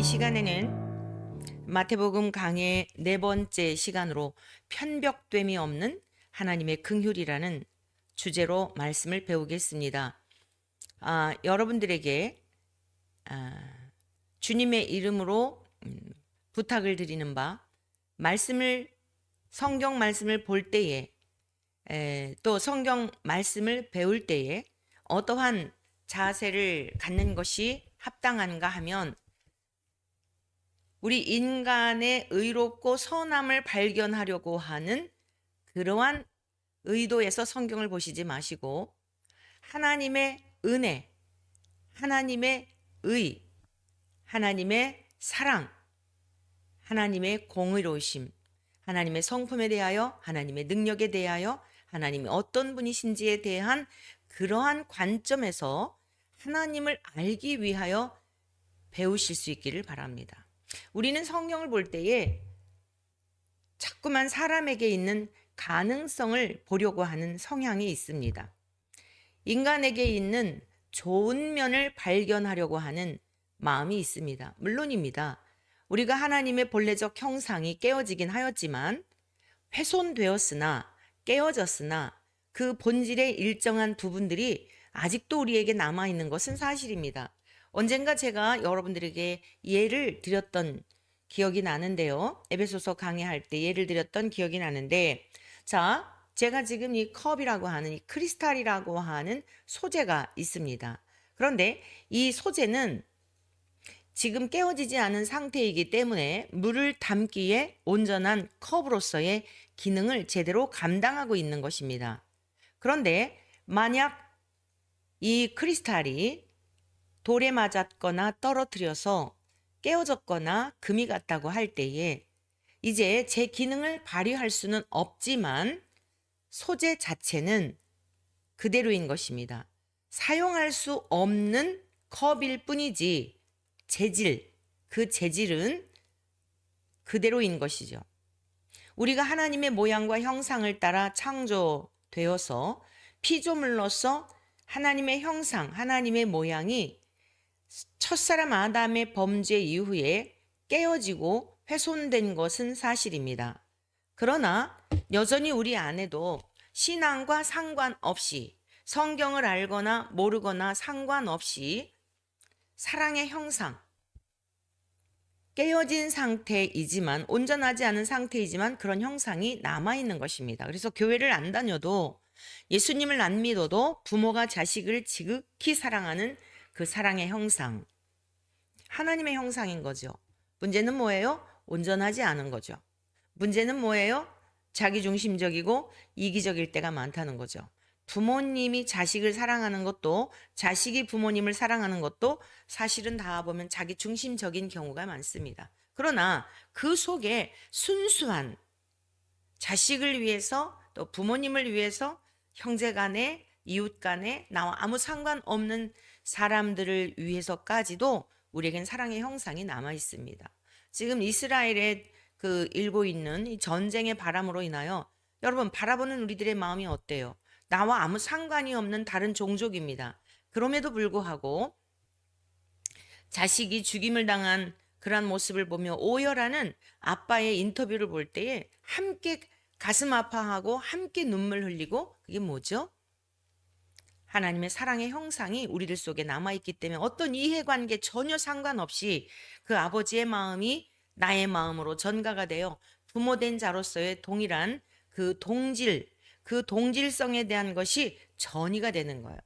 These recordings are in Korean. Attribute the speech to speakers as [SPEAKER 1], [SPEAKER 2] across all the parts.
[SPEAKER 1] 시간에는 마태복음 강의 네 번째 시간으로 편벽됨이 없는 하나님의 긍휼이라는 주제로 말씀을 배우겠습니다. 여러분들에게 주님의 이름으로 부탁을 드리는 바, 성경 말씀을 볼 때에 또 성경 말씀을 배울 때에 어떠한 자세를 갖는 것이 합당한가 하면 우리 인간의 의롭고 선함을 발견하려고 하는 그러한 의도에서 성경을 보시지 마시고 하나님의 은혜, 하나님의 의, 하나님의 사랑, 하나님의 공의로우심, 하나님의 성품에 대하여, 하나님의 능력에 대하여, 하나님이 어떤 분이신지에 대한 그러한 관점에서 하나님을 알기 위하여 배우실 수 있기를 바랍니다. 우리는 성경을 볼 때에 자꾸만 사람에게 있는 가능성을 보려고 하는 성향이 있습니다. 인간에게 있는 좋은 면을 발견하려고 하는 마음이 있습니다. 물론입니다. 우리가 하나님의 본래적 형상이 깨어지긴 하였지만 훼손되었으나 깨어졌으나 그 본질의 일정한 부분들이 아직도 우리에게 남아있는 것은 사실입니다. 언젠가 제가 여러분들에게 예를 드렸던 기억이 나는데요. 에베소서 강의할 때 예를 드렸던 기억이 나는데, 자, 제가 지금 이 컵이라고 하는 이 크리스탈이라고 하는 소재가 있습니다. 그런데 이 소재는 지금 깨어지지 않은 상태이기 때문에 물을 담기에 온전한 컵으로서의 기능을 제대로 감당하고 있는 것입니다. 그런데 만약 이 크리스탈이 돌에 맞았거나 떨어뜨려서 깨어졌거나 금이 갔다고 할 때에 이제 제 기능을 발휘할 수는 없지만 소재 자체는 그대로인 것입니다. 사용할 수 없는 컵일 뿐이지 그 재질은 그대로인 것이죠. 우리가 하나님의 모양과 형상을 따라 창조되어서 피조물로서 하나님의 형상, 하나님의 모양이 첫사람 아담의 범죄 이후에 깨어지고 훼손된 것은 사실입니다. 그러나 여전히 우리 안에도 신앙과 상관없이 성경을 알거나 모르거나 상관없이 사랑의 형상, 깨어진 상태이지만 온전하지 않은 상태이지만 그런 형상이 남아있는 것입니다. 그래서 교회를 안 다녀도 예수님을 안 믿어도 부모가 자식을 지극히 사랑하는 그 사랑의 형상, 하나님의 형상인 거죠. 문제는 뭐예요? 온전하지 않은 거죠. 문제는 뭐예요? 자기중심적이고 이기적일 때가 많다는 거죠. 부모님이 자식을 사랑하는 것도 자식이 부모님을 사랑하는 것도 사실은 다 보면 자기중심적인 경우가 많습니다. 그러나 그 속에 순수한 자식을 위해서 또 부모님을 위해서 형제 간에 이웃 간에 나와 아무 상관없는 사람들을 위해서까지도 우리에겐 사랑의 형상이 남아 있습니다. 지금 이스라엘에 일고 있는 이 전쟁의 바람으로 인하여 여러분 바라보는 우리들의 마음이 어때요? 나와 아무 상관이 없는 다른 종족입니다. 그럼에도 불구하고 자식이 죽임을 당한 그러한 모습을 보며 오열하는 아빠의 인터뷰를 볼 때에 함께 가슴 아파하고 함께 눈물 흘리고 그게 뭐죠? 하나님의 사랑의 형상이 우리들 속에 남아있기 때문에 어떤 이해관계 전혀 상관없이 그 아버지의 마음이 나의 마음으로 전가가 되어 부모된 자로서의 동일한 그 동질성에 대한 것이 전이가 되는 거예요.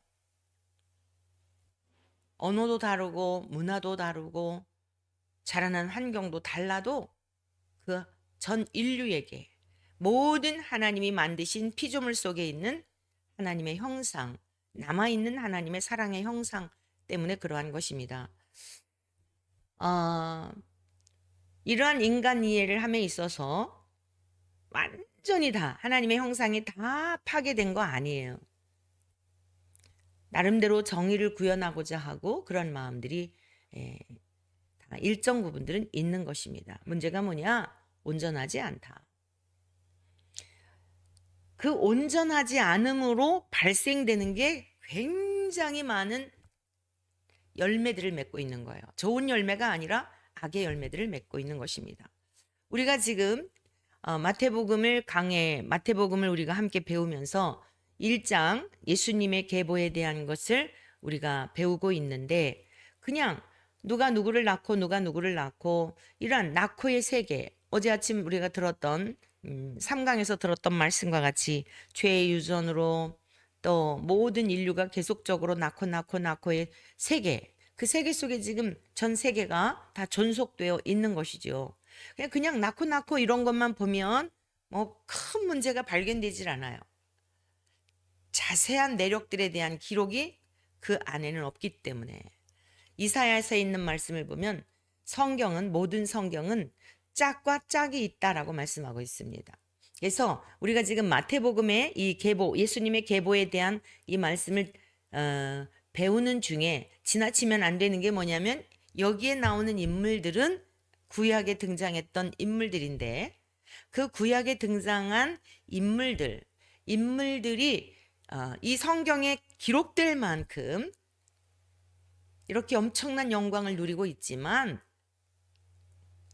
[SPEAKER 1] 언어도 다르고 문화도 다르고 자라난 환경도 달라도 그 전 인류에게 모든 하나님이 만드신 피조물 속에 있는 하나님의 형상, 남아있는 하나님의 사랑의 형상 때문에 그러한 것입니다. 이러한 인간 이해를 함에 있어서 완전히 다 하나님의 형상이 다 파괴된 거 아니에요. 나름대로 정의를 구현하고자 하고 그런 마음들이 다 일정 부분들은 있는 것입니다. 문제가 뭐냐? 온전하지 않다. 그 온전하지 않음으로 발생되는 게 굉장히 많은 열매들을 맺고 있는 거예요. 좋은 열매가 아니라 악의 열매들을 맺고 있는 것입니다. 우리가 지금 마태복음을 우리가 함께 배우면서 1장 예수님의 계보에 대한 것을 우리가 배우고 있는데, 그냥 누가 누구를 낳고 이러한 낳고의 세계, 어제 아침 우리가 들었던 3강에서 들었던 말씀과 같이 죄의 유전으로 또 모든 인류가 계속적으로 낳고의 세계, 그 세계 속에 지금 전 세계가 다 존속되어 있는 것이죠. 그냥 낳고 이런 것만 보면 뭐 큰 문제가 발견되질 않아요. 자세한 내력들에 대한 기록이 그 안에는 없기 때문에, 이사야서에 있는 말씀을 보면 모든 성경은 짝과 짝이 있다라고 말씀하고 있습니다. 그래서 우리가 지금 마태복음의 이 계보, 예수님의 계보에 대한 이 말씀을 배우는 중에 지나치면 안 되는 게 뭐냐면, 여기에 나오는 인물들은 구약에 등장했던 인물들인데, 그 구약에 등장한 인물들이 이 성경에 기록될 만큼 이렇게 엄청난 영광을 누리고 있지만,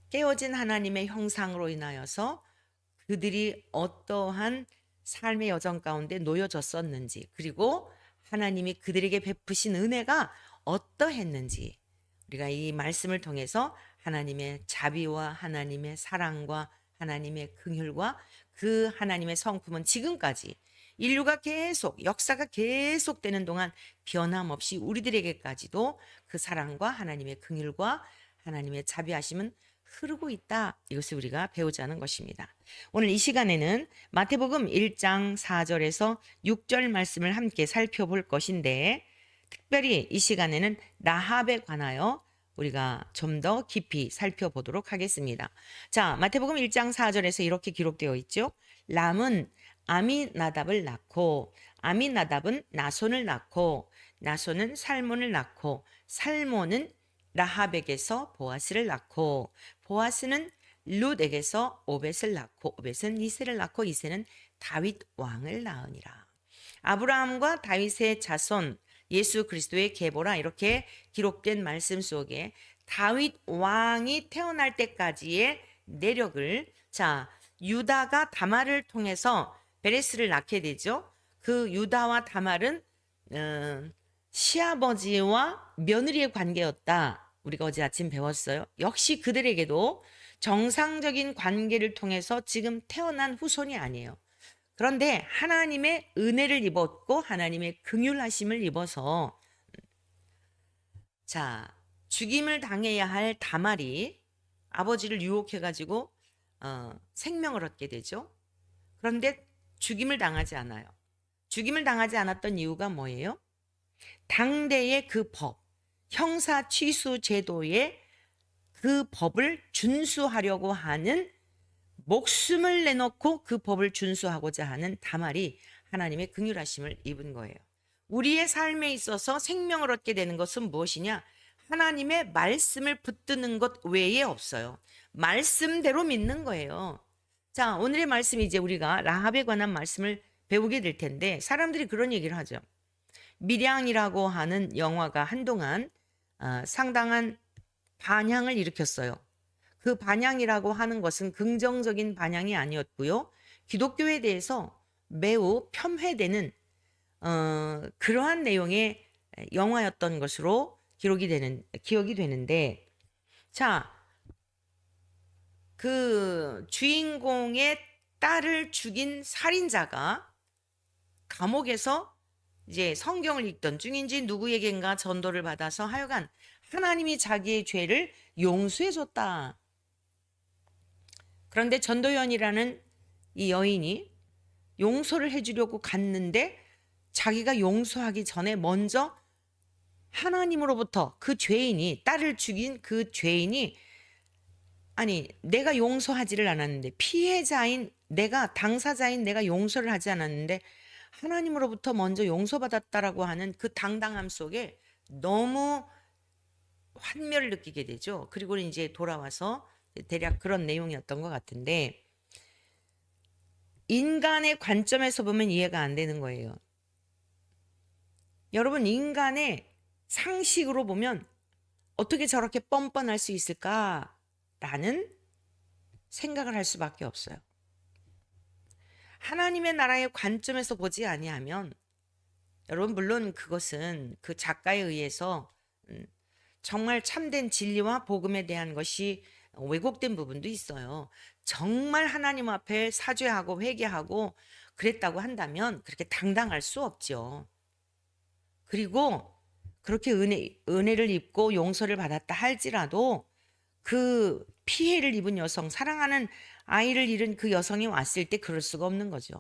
[SPEAKER 1] 깨어진 하나님의 형상으로 인하여서 그들이 어떠한 삶의 여정 가운데 놓여졌었는지, 그리고 하나님이 그들에게 베푸신 은혜가 어떠했는지, 우리가 이 말씀을 통해서 하나님의 자비와 하나님의 사랑과 하나님의 긍휼과 그 하나님의 성품은 지금까지 인류가 역사가 계속되는 동안 변함없이 우리들에게까지도 그 사랑과 하나님의 긍휼과 하나님의 자비하심은 흐르고 있다. 이것을 우리가 배우자는 것입니다. 오늘 이 시간에는 마태복음 1장 4절에서 6절 말씀을 함께 살펴볼 것인데, 특별히 이 시간에는 라합에 관하여 우리가 좀 더 깊이 살펴보도록 하겠습니다. 자, 마태복음 1장 4절에서 이렇게 기록되어 있죠. 람은 아미나답을 낳고, 아미나답은 나손을 낳고, 나손은 살몬을 낳고, 살몬은 라합에게서 보아스를 낳고, 보아스는 룻에게서 오벳을 낳고, 오벳은 이새를 낳고, 이새는 다윗 왕을 낳으니라. 아브라함과 다윗의 자손 예수 그리스도의 계보라, 이렇게 기록된 말씀 속에 다윗 왕이 태어날 때까지의 내력을, 자, 유다가 다말을 통해서 베레스를 낳게 되죠. 그 유다와 다말은 시아버지와 며느리의 관계였다. 우리가 어제 아침 배웠어요. 역시 그들에게도 정상적인 관계를 통해서 지금 태어난 후손이 아니에요. 그런데 하나님의 은혜를 입었고 하나님의 긍휼하심을 입어서, 자, 죽임을 당해야 할 다말이 아버지를 유혹해가지고 생명을 얻게 되죠. 그런데 죽임을 당하지 않아요. 죽임을 당하지 않았던 이유가 뭐예요? 당대의 그 법, 형사 취수 제도의 그 법을 준수하려고 하는, 목숨을 내놓고 그 법을 준수하고자 하는 다말이 하나님의 긍휼하심을 입은 거예요. 우리의 삶에 있어서 생명을 얻게 되는 것은 무엇이냐? 하나님의 말씀을 붙드는 것 외에 없어요. 말씀대로 믿는 거예요. 자, 오늘의 말씀, 이제 우리가 라합에 관한 말씀을 배우게 될 텐데, 사람들이 그런 얘기를 하죠. 밀양이라고 하는 영화가 한동안 상당한 반향을 일으켰어요. 그 반향이라고 하는 것은 긍정적인 반향이 아니었고요. 기독교에 대해서 매우 폄훼되는 그러한 내용의 영화였던 것으로 기억이 되는데, 자, 그 주인공의 딸을 죽인 살인자가 감옥에서 이제 성경을 읽던 중인지 누구에겐가 전도를 받아서 하여간 하나님이 자기의 죄를 용서해 줬다. 그런데 전도연이라는 이 여인이 용서를 해주려고 갔는데, 자기가 용서하기 전에 먼저 하나님으로부터 그 죄인이, 딸을 죽인 그 죄인이, 아니, 내가 용서하지를 않았는데, 피해자인 내가, 당사자인 내가 용서를 하지 않았는데 하나님으로부터 먼저 용서받았다라고 하는 그 당당함 속에 너무 환멸을 느끼게 되죠. 그리고 이제 돌아와서 대략 그런 내용이었던 것 같은데, 인간의 관점에서 보면 이해가 안 되는 거예요. 여러분, 인간의 상식으로 보면 어떻게 저렇게 뻔뻔할 수 있을까라는 생각을 할 수밖에 없어요. 하나님의 나라의 관점에서 보지 아니하면, 여러분 물론 그것은 그 작가에 의해서 정말 참된 진리와 복음에 대한 것이 왜곡된 부분도 있어요. 정말 하나님 앞에 사죄하고 회개하고 그랬다고 한다면 그렇게 당당할 수 없죠. 그리고 그렇게 은혜를 입고 용서를 받았다 할지라도 그 피해를 입은 여성, 사랑하는 아이를 잃은 그 여성이 왔을 때 그럴 수가 없는 거죠.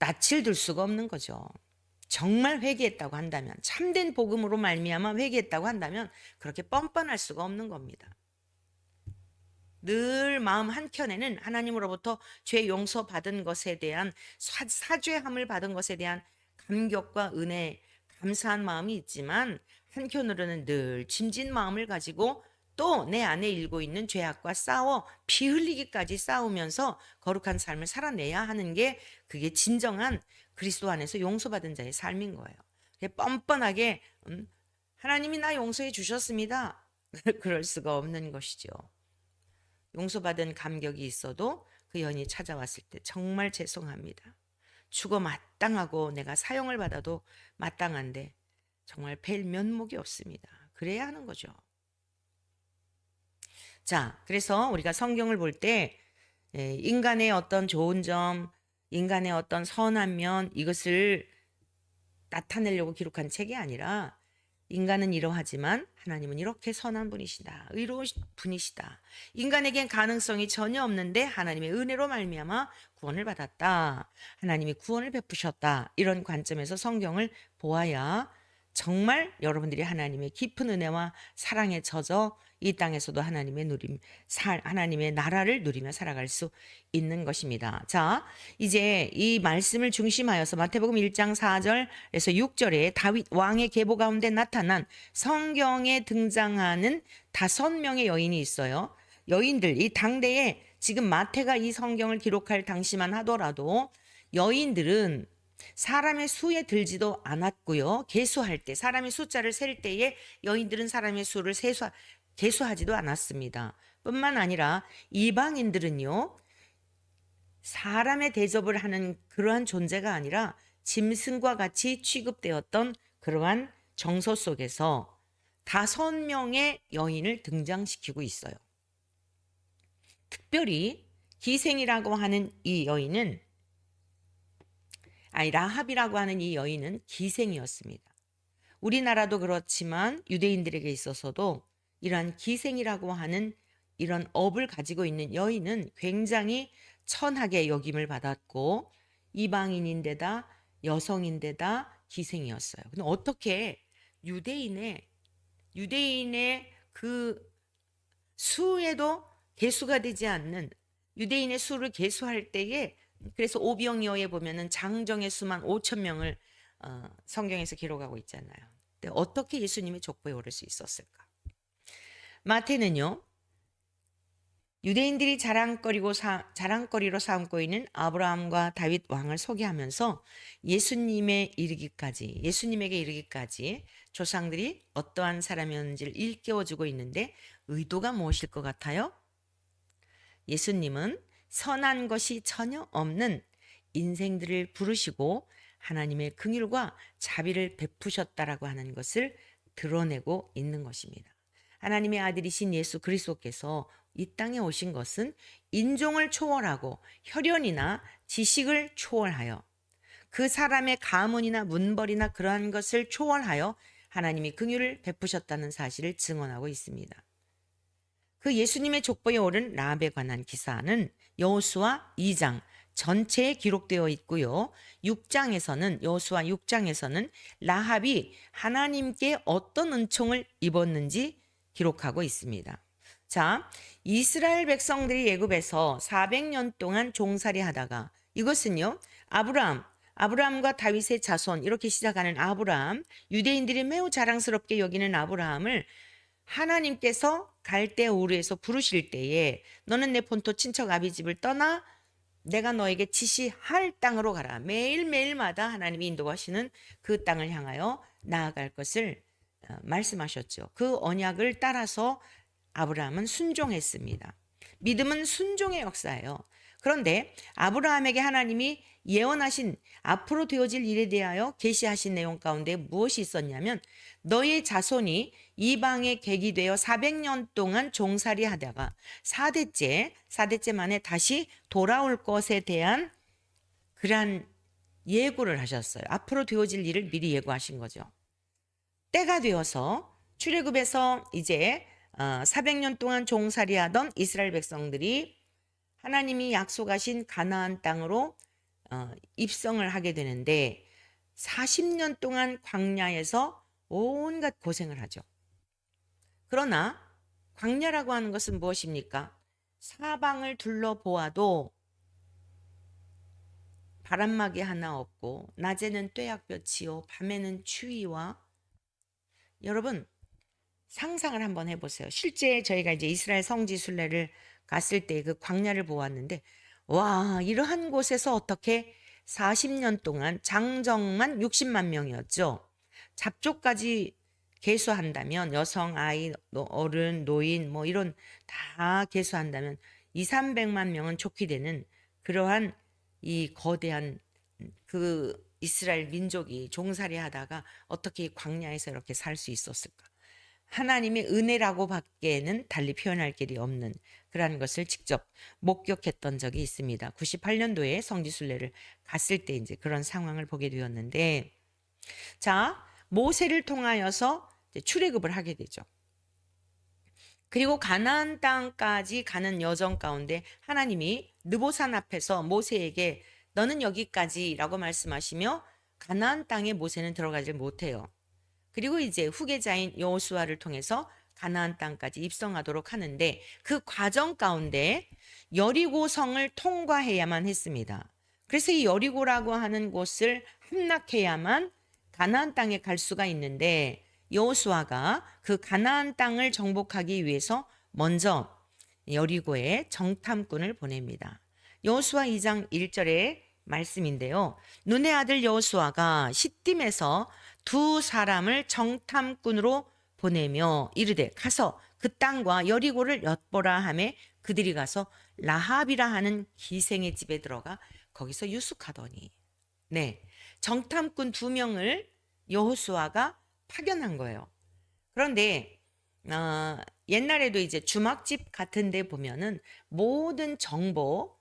[SPEAKER 1] 낯을 들 수가 없는 거죠. 정말 회개했다고 한다면, 참된 복음으로 말미암아 회개했다고 한다면 그렇게 뻔뻔할 수가 없는 겁니다. 늘 마음 한켠에는 하나님으로부터 죄 용서받은 것에 대한 사죄함을 받은 것에 대한 감격과 은혜, 감사한 마음이 있지만 한켠으로는 늘 짐진 마음을 가지고 또 내 안에 일고 있는 죄악과 싸워 피 흘리기까지 싸우면서 거룩한 삶을 살아내야 하는 게 그게 진정한 그리스도 안에서 용서받은 자의 삶인 거예요. 뻔뻔하게 하나님이 나 용서해 주셨습니다. 그럴 수가 없는 것이죠. 용서받은 감격이 있어도 그 연이 찾아왔을 때 정말 죄송합니다. 죽어 마땅하고 내가 사형을 받아도 마땅한데 정말 뵐 면목이 없습니다. 그래야 하는 거죠. 자, 그래서 우리가 성경을 볼 때 인간의 어떤 좋은 점, 인간의 어떤 선한 면, 이것을 나타내려고 기록한 책이 아니라 인간은 이러하지만 하나님은 이렇게 선한 분이시다. 의로운 분이시다. 인간에겐 가능성이 전혀 없는데 하나님의 은혜로 말미암아 구원을 받았다. 하나님이 구원을 베푸셨다. 이런 관점에서 성경을 보아야 정말 여러분들이 하나님의 깊은 은혜와 사랑에 젖어 이 땅에서도 하나님의 나라를 누리며 살아갈 수 있는 것입니다. 자, 이제 이 말씀을 중심하여서 마태복음 1장 4절에서 6절에 다윗 왕의 계보 가운데 나타난 성경에 등장하는 5명의 여인이 있어요. 여인들, 이 당대에 지금 마태가 이 성경을 기록할 당시만 하더라도 여인들은 사람의 수에 들지도 않았고요. 계수할 때, 사람의 숫자를 셀 때에 여인들은 사람의 수를 계수하지도 않았습니다. 뿐만 아니라 이방인들은요, 사람의 대접을 하는 그러한 존재가 아니라 짐승과 같이 취급되었던 그러한 정서 속에서 5명의 여인을 등장시키고 있어요. 특별히 기생이라고 하는 이 여인은, 라합이라고 하는 이 여인은 기생이었습니다. 우리나라도 그렇지만 유대인들에게 있어서도 이러한 기생이라고 하는 이런 업을 가지고 있는 여인은 굉장히 천하게 여김을 받았고 이방인인데다 여성인데다 기생이었어요. 근데 어떻게 유대인의 그 수에도 계수가 되지 않는 유대인의 수를 계수할 때에, 그래서 오병이어에 보면은 장정의 수만 5천 명을 성경에서 기록하고 있잖아요. 근데 어떻게 예수님의 족보에 오를 수 있었을까? 마태는요, 유대인들이 자랑거리로 삼고 있는 아브라함과 다윗 왕을 소개하면서 예수님에게 이르기까지 조상들이 어떠한 사람이었는지를 일깨워주고 있는데 의도가 무엇일 것 같아요? 예수님은 선한 것이 전혀 없는 인생들을 부르시고 하나님의 긍휼과 자비를 베푸셨다라고 하는 것을 드러내고 있는 것입니다. 하나님의 아들이신 예수 그리스도께서 이 땅에 오신 것은 인종을 초월하고 혈연이나 지식을 초월하여 그 사람의 가문이나 문벌이나 그러한 것을 초월하여 하나님이 긍휼을 베푸셨다는 사실을 증언하고 있습니다. 그 예수님의 족보에 오른 라합에 관한 기사는 여호수아 2장 전체에 기록되어 있고요. 여호수아 6장에서는 라합이 하나님께 어떤 은총을 입었는지 기록하고 있습니다. 자, 이스라엘 백성들이 애굽에서 400년 동안 종살이 하다가, 이것은요, 아브라함과 다윗의 자손, 이렇게 시작하는 아브라함, 유대인들이 매우 자랑스럽게 여기는 아브라함을 하나님께서 갈대아 우르에서 부르실 때에 너는 내 본토 친척 아비 집을 떠나 내가 너에게 지시할 땅으로 가라. 매일매일마다 하나님이 인도하시는 그 땅을 향하여 나아갈 것을 말씀하셨죠. 그 언약을 따라서 아브라함은 순종했습니다. 믿음은 순종의 역사예요. 그런데 아브라함에게 하나님이 예언하신 앞으로 되어질 일에 대하여 계시하신 내용 가운데 무엇이 있었냐면 너의 자손이 이방에 객이 되어 400년 동안 종살이 하다가 4대째 만에 다시 돌아올 것에 대한 그러한 예고를 하셨어요. 앞으로 되어질 일을 미리 예고하신 거죠. 때가 되어서 출애굽에서 이제 400년 동안 종살이 하던 이스라엘 백성들이 하나님이 약속하신 가나안 땅으로 입성을 하게 되는데 40년 동안 광야에서 온갖 고생을 하죠. 그러나 광야라고 하는 것은 무엇입니까? 사방을 둘러보아도 바람막이 하나 없고 낮에는 떼약볕이요 밤에는 추위와 여러분 상상을 한번 해보세요. 실제 저희가 이제 이스라엘 성지 순례를 갔을 때 그 광야를 보았는데 와 이러한 곳에서 어떻게 40년 동안 장정만 60만 명이었죠. 잡초까지 계수한다면 여성, 아이, 어른, 노인 뭐 이런 다 계수한다면 2, 300만 명은 좋게 되는 그러한 이 거대한 그 이스라엘 민족이 종살이 하다가 어떻게 이 광야에서 이렇게 살 수 있었을까? 하나님의 은혜라고 밖에는 달리 표현할 길이 없는 그러한 것을 직접 목격했던 적이 있습니다. 98년도에 성지순례를 갔을 때 이제 그런 상황을 보게 되었는데, 자, 모세를 통하여서 이제 출애굽을 하게 되죠. 그리고 가나안 땅까지 가는 여정 가운데 하나님이 느보산 앞에서 모세에게 너는 여기까지라고 말씀하시며 가나안 땅에 모세는 들어가지 못해요. 그리고 이제 후계자인 여호수아를 통해서 가나안 땅까지 입성하도록 하는데 그 과정 가운데 여리고성을 통과해야만 했습니다. 그래서 이 여리고라고 하는 곳을 함락해야만 가나안 땅에 갈 수가 있는데 여호수아가 그 가나안 땅을 정복하기 위해서 먼저 여리고에 정탐꾼을 보냅니다. 여호수아 2장 1절의 말씀인데요. 눈의 아들 여호수아가 시딤에서 두 사람을 정탐꾼으로 보내며 이르되 가서 그 땅과 여리고를 엿보라 하매 그들이 가서 라합이라 하는 기생의 집에 들어가 거기서 유숙하더니 네 정탐꾼 2명을 여호수아가 파견한 거예요. 그런데 옛날에도 이제 주막집 같은 데 보면은 모든 정보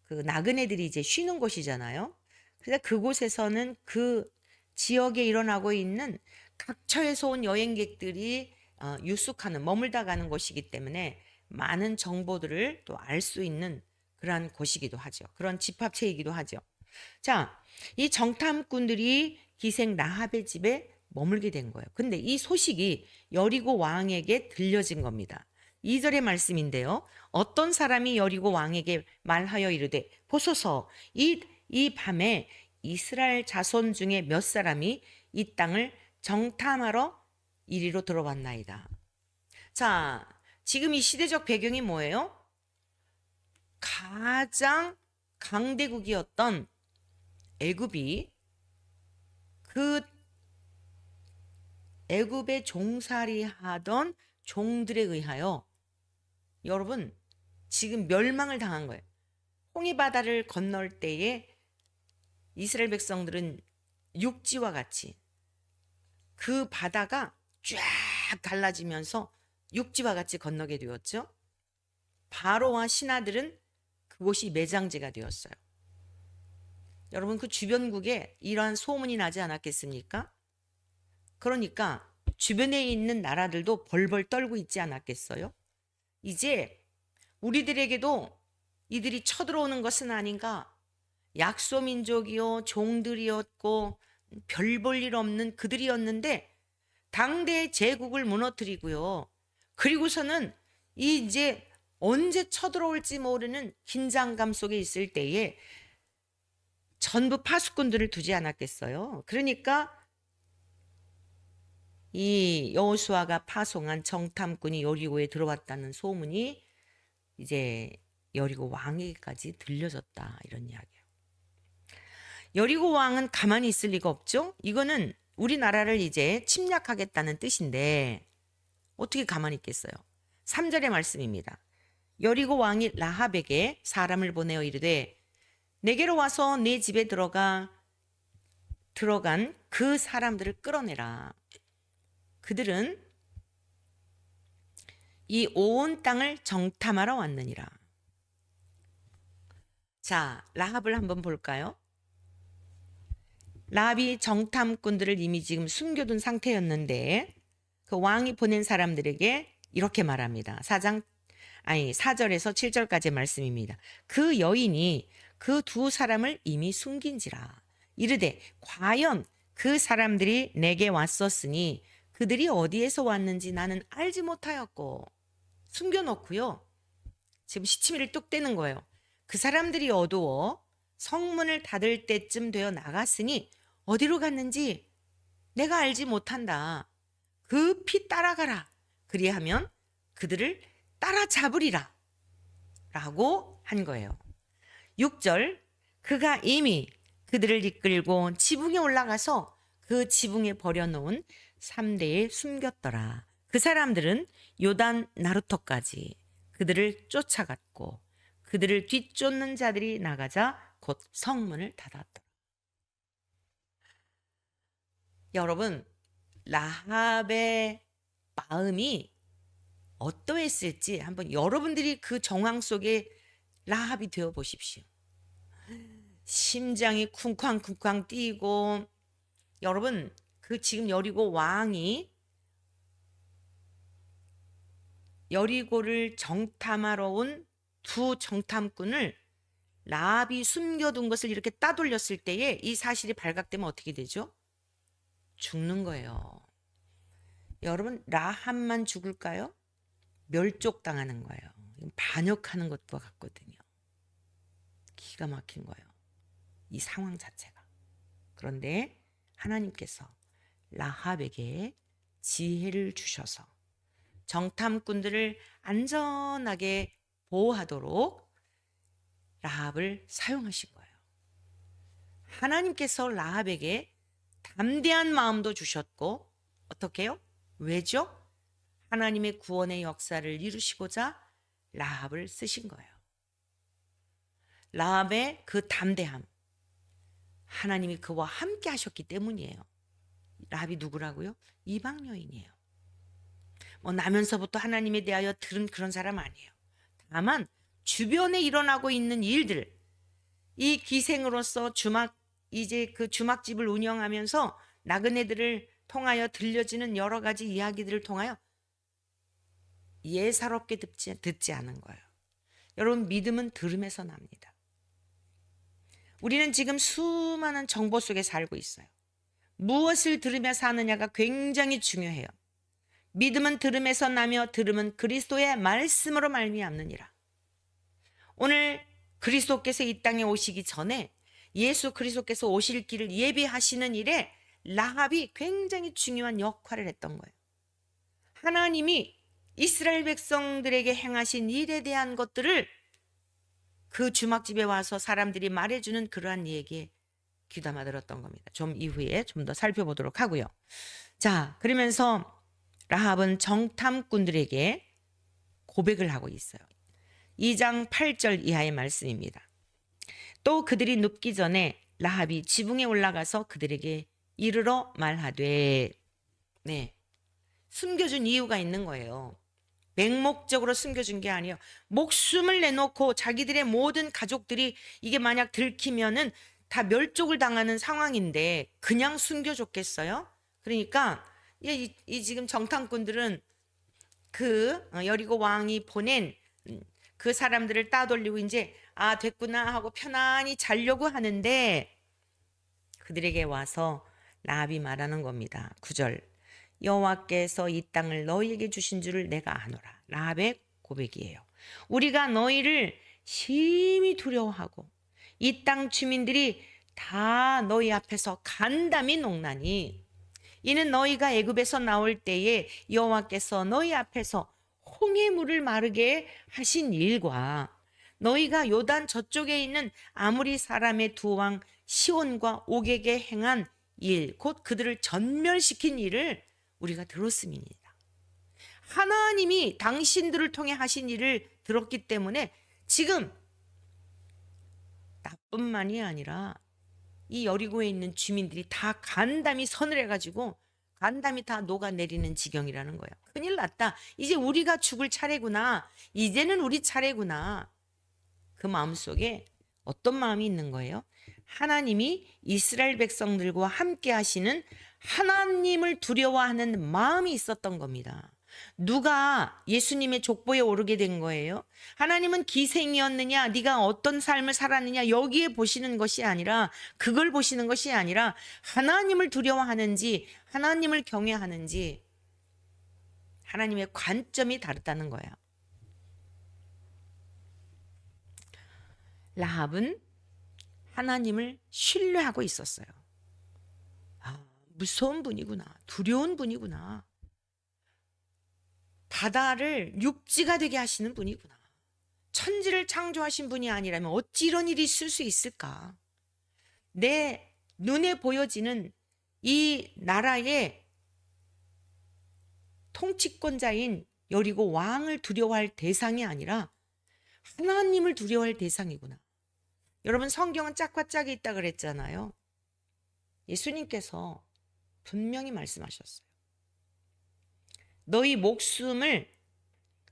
[SPEAKER 1] 그 나그네들이 이제 쉬는 곳이잖아요. 그래서 그곳에서는 그 지역에 일어나고 있는 각처에서 온 여행객들이 유숙하는 머물다 가는 곳이기 때문에 많은 정보들을 또 알 수 있는 그러한 곳이기도 하죠. 그런 집합체이기도 하죠. 자, 이 정탐꾼들이 기생 라합의 집에 머물게 된 거예요. 근데 이 소식이 여리고 왕에게 들려진 겁니다. 2절의 말씀인데요. 어떤 사람이 여리고 왕에게 말하여 이르되 보소서 이 밤에 이스라엘 자손 중에 몇 사람이 이 땅을 정탐하러 이리로 들어왔나이다. 자, 지금 이 시대적 배경이 뭐예요? 가장 강대국이었던 애굽이 그 애굽에 종살이 하던 종들에 의하여 여러분 지금 멸망을 당한 거예요. 홍해바다를 건널 때에 이스라엘 백성들은 육지와 같이 그 바다가 쫙 갈라지면서 육지와 같이 건너게 되었죠. 바로와 신하들은 그곳이 매장지가 되었어요. 여러분 그 주변국에 이러한 소문이 나지 않았겠습니까? 그러니까 주변에 있는 나라들도 벌벌 떨고 있지 않았겠어요? 이제 우리들에게도 이들이 쳐들어오는 것은 아닌가? 약소민족이요 종들이었고 별 볼 일 없는 그들이었는데 당대의 제국을 무너뜨리고요. 그리고서는 이제 언제 쳐들어올지 모르는 긴장감 속에 있을 때에 전부 파수꾼들을 두지 않았겠어요. 그러니까 이 여호수아가 파송한 정탐꾼이 여리고에 들어왔다는 소문이 이제 여리고 왕에게까지 들려졌다 이런 이야기예요. 여리고 왕은 가만히 있을 리가 없죠. 이거는 우리나라를 이제 침략하겠다는 뜻인데 어떻게 가만히 있겠어요? 3절의 말씀입니다. 여리고 왕이 라합에게 사람을 보내어 이르되 내게로 와서 내 집에 들어간 그 사람들을 끌어내라. 그들은 이 온 땅을 정탐하러 왔느니라. 자, 라합을 한번 볼까요? 라합이 정탐꾼들을 이미 지금 숨겨둔 상태였는데 그 왕이 보낸 사람들에게 이렇게 말합니다. 4절에서 7절까지의 말씀입니다. 그 여인이 그 두 사람을 이미 숨긴지라. 이르되 과연 그 사람들이 내게 왔었으니 그들이 어디에서 왔는지 나는 알지 못하였고, 숨겨놓고요. 지금 시치미를 뚝 떼는 거예요. 그 사람들이 어두워 성문을 닫을 때쯤 되어 나갔으니 어디로 갔는지 내가 알지 못한다. 급히 따라가라. 그리하면 그들을 따라잡으리라. 라고 한 거예요. 6절, 그가 이미 그들을 이끌고 지붕에 올라가서 그 지붕에 버려놓은 3대에 숨겼더라. 그 사람들은 요단 나루터까지 그들을 쫓아갔고 그들을 뒤쫓는 자들이 나가자 곧 성문을 닫았더라. 여러분, 라합의 마음이 어떠했을지 한번 여러분들이 그 정황 속에 라합이 되어 보십시오. 심장이 쿵쾅쿵쾅 뛰고, 여러분 그 지금 여리고 왕이 여리고를 정탐하러 온 두 정탐꾼을 라합이 숨겨둔 것을 이렇게 따돌렸을 때에 이 사실이 발각되면 어떻게 되죠? 죽는 거예요. 여러분, 라합만 죽을까요? 멸족당하는 거예요. 반역하는 것과 같거든요. 기가 막힌 거예요. 이 상황 자체가. 그런데 하나님께서 라합에게 지혜를 주셔서 정탐꾼들을 안전하게 보호하도록 라합을 사용하신 거예요. 하나님께서 라합에게 담대한 마음도 주셨고, 어떻게 해요? 왜죠? 하나님의 구원의 역사를 이루시고자 라합을 쓰신 거예요. 라합의 그 담대함, 하나님이 그와 함께 하셨기 때문이에요. 라합이 누구라고요? 이방 여인이에요. 뭐 나면서부터 하나님에 대하여 들은 그런 사람 아니에요. 다만 주변에 일어나고 있는 일들, 이 기생으로서 이제 그 주막집을 운영하면서 나그네들을 통하여 들려지는 여러 가지 이야기들을 통하여 예사롭게 듣지 않은 거예요. 여러분, 믿음은 들음에서 납니다. 우리는 지금 수많은 정보 속에 살고 있어요. 무엇을 들으며 사느냐가 굉장히 중요해요. 믿음은 들음에서 나며 들음은 그리스도의 말씀으로 말미암느니라. 오늘 그리스도께서 이 땅에 오시기 전에 예수 그리스도께서 오실 길을 예비하시는 일에 라합이 굉장히 중요한 역할을 했던 거예요. 하나님이 이스라엘 백성들에게 행하신 일에 대한 것들을 그 주막집에 와서 사람들이 말해주는 그러한 얘기에 귀담아 들었던 겁니다. 좀 이후에 좀 더 살펴보도록 하고요. 자, 그러면서 라합은 정탐꾼들에게 고백을 하고 있어요. 2장 8절 이하의 말씀입니다. 또 그들이 눕기 전에 라합이 지붕에 올라가서 그들에게 이르러 말하되, 네, 숨겨준 이유가 있는 거예요. 맹목적으로 숨겨준 게 아니에요. 목숨을 내놓고 자기들의 모든 가족들이 이게 만약 들키면은 다 멸족을 당하는 상황인데 그냥 숨겨줬겠어요? 그러니까 이 지금 정탐꾼들은 그 여리고 왕이 보낸 그 사람들을 따돌리고 이제 됐구나 하고 편안히 자려고 하는데 그들에게 와서 라합이 말하는 겁니다. 9절, 여호와께서 이 땅을 너희에게 주신 줄을 내가 아노라. 라합의 고백이에요. 우리가 너희를 심히 두려워하고 이 땅 주민들이 다 너희 앞에서 간담이 녹나니 이는 너희가 애굽에서 나올 때에 여호와께서 너희 앞에서 홍해 물을 마르게 하신 일과 너희가 요단 저쪽에 있는 아무리 사람의 두 왕 시온과 옥에게 행한 일, 곧 그들을 전멸시킨 일을 우리가 들었음이니이다. 하나님이 당신들을 통해 하신 일을 들었기 때문에 지금 나뿐만이 아니라 이 여리고에 있는 주민들이 다 간담이 선을 해가지고 간담이 다 녹아내리는 지경이라는 거예요. 큰일 났다. 이제 우리가 죽을 차례구나. 이제는 우리 차례구나. 그 마음속에 어떤 마음이 있는 거예요? 하나님이 이스라엘 백성들과 함께 하시는 하나님을 두려워하는 마음이 있었던 겁니다. 누가 예수님의 족보에 오르게 된 거예요? 하나님은 기생이었느냐, 네가 어떤 삶을 살았느냐, 여기에 보시는 것이 아니라, 그걸 보시는 것이 아니라 하나님을 두려워하는지 하나님을 경외하는지 하나님의 관점이 다르다는 거야. 라합은 하나님을 신뢰하고 있었어요. 아, 무서운 분이구나. 두려운 분이구나. 바다를 육지가 되게 하시는 분이구나. 천지를 창조하신 분이 아니라면 어찌 이런 일이 있을 수 있을까? 내 눈에 보여지는 이 나라의 통치권자인 여리고 왕을 두려워할 대상이 아니라 하나님을 두려워할 대상이구나. 여러분, 성경은 짝과 짝이 있다 그랬잖아요. 예수님께서 분명히 말씀하셨어요. 너희 목숨을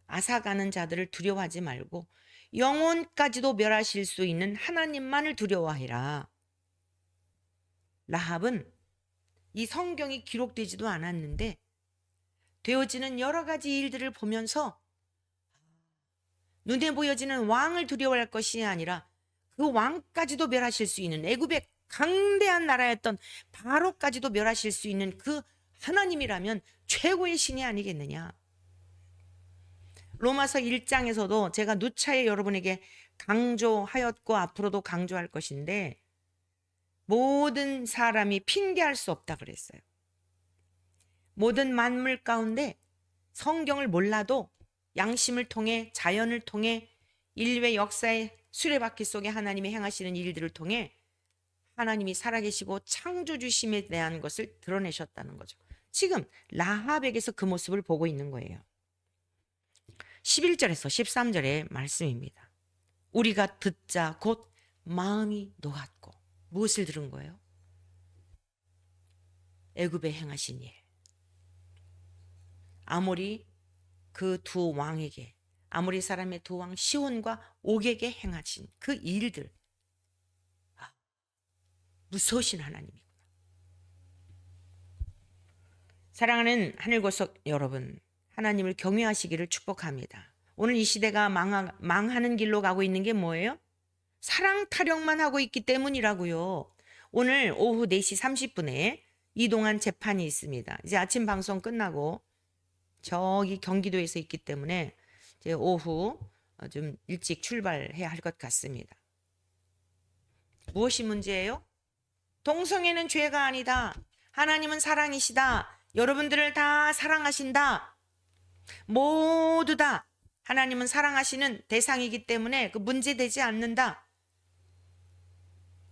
[SPEAKER 1] 앗아가는 자들을 두려워하지 말고 영혼까지도 멸하실 수 있는 하나님만을 두려워하라. 라합은 이 성경이 기록되지도 않았는데 되어지는 여러 가지 일들을 보면서 눈에 보여지는 왕을 두려워할 것이 아니라 그 왕까지도 멸하실 수 있는, 애굽의 강대한 나라였던 바로까지도 멸하실 수 있는 그 하나님이라면 최고의 신이 아니겠느냐. 로마서 1장에서도 제가 누차에 여러분에게 강조하였고 앞으로도 강조할 것인데, 모든 사람이 핑계할 수 없다 그랬어요. 모든 만물 가운데 성경을 몰라도 양심을 통해, 자연을 통해, 인류의 역사의 수레바퀴 속에 하나님이 행하시는 일들을 통해 하나님이 살아계시고 창조주심에 대한 것을 드러내셨다는 거죠. 지금 라합에게서 그 모습을 보고 있는 거예요. 11절에서 13절의 말씀입니다. 우리가 듣자 곧 마음이 녹았고. 무엇을 들은 거예요? 애굽에 행하신 일. 아모리 그 두 왕에게, 아모리 사람의 두 왕 시온과 옥에게 행하신 그 일들. 아, 무서우신 하나님이구나. 사랑하는 하늘고석 여러분, 하나님을 경외하시기를 축복합니다. 오늘 이 시대가 망하는 길로 가고 있는 게 뭐예요? 사랑 타령만 하고 있기 때문이라고요. 오늘 오후 4시 30분에 이동한 재판이 있습니다. 이제 아침 방송 끝나고 저기 경기도에서 있기 때문에 이제 오후 좀 일찍 출발해야 할 것 같습니다. 무엇이 문제예요? 동성애는 죄가 아니다. 하나님은 사랑이시다. 여러분들을 다 사랑하신다. 모두 다 하나님은 사랑하시는 대상이기 때문에 그 문제되지 않는다.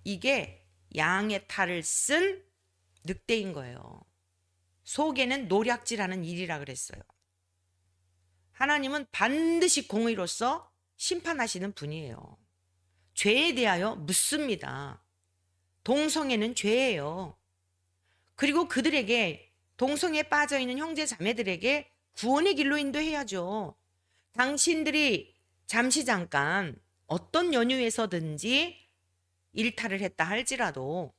[SPEAKER 1] 이게 양의 탈을 쓴 늑대인 거예요. 속에는 노략질하는 일이라 그랬어요. 하나님은 반드시 공의로서 심판하시는 분이에요. 죄에 대하여 묻습니다. 동성애는 죄예요. 그리고 그들에게, 동성애에 빠져있는 형제 자매들에게 구원의 길로 인도해야죠. 당신들이 잠시 잠깐 어떤 연유에서든지 일탈을 했다 할지라도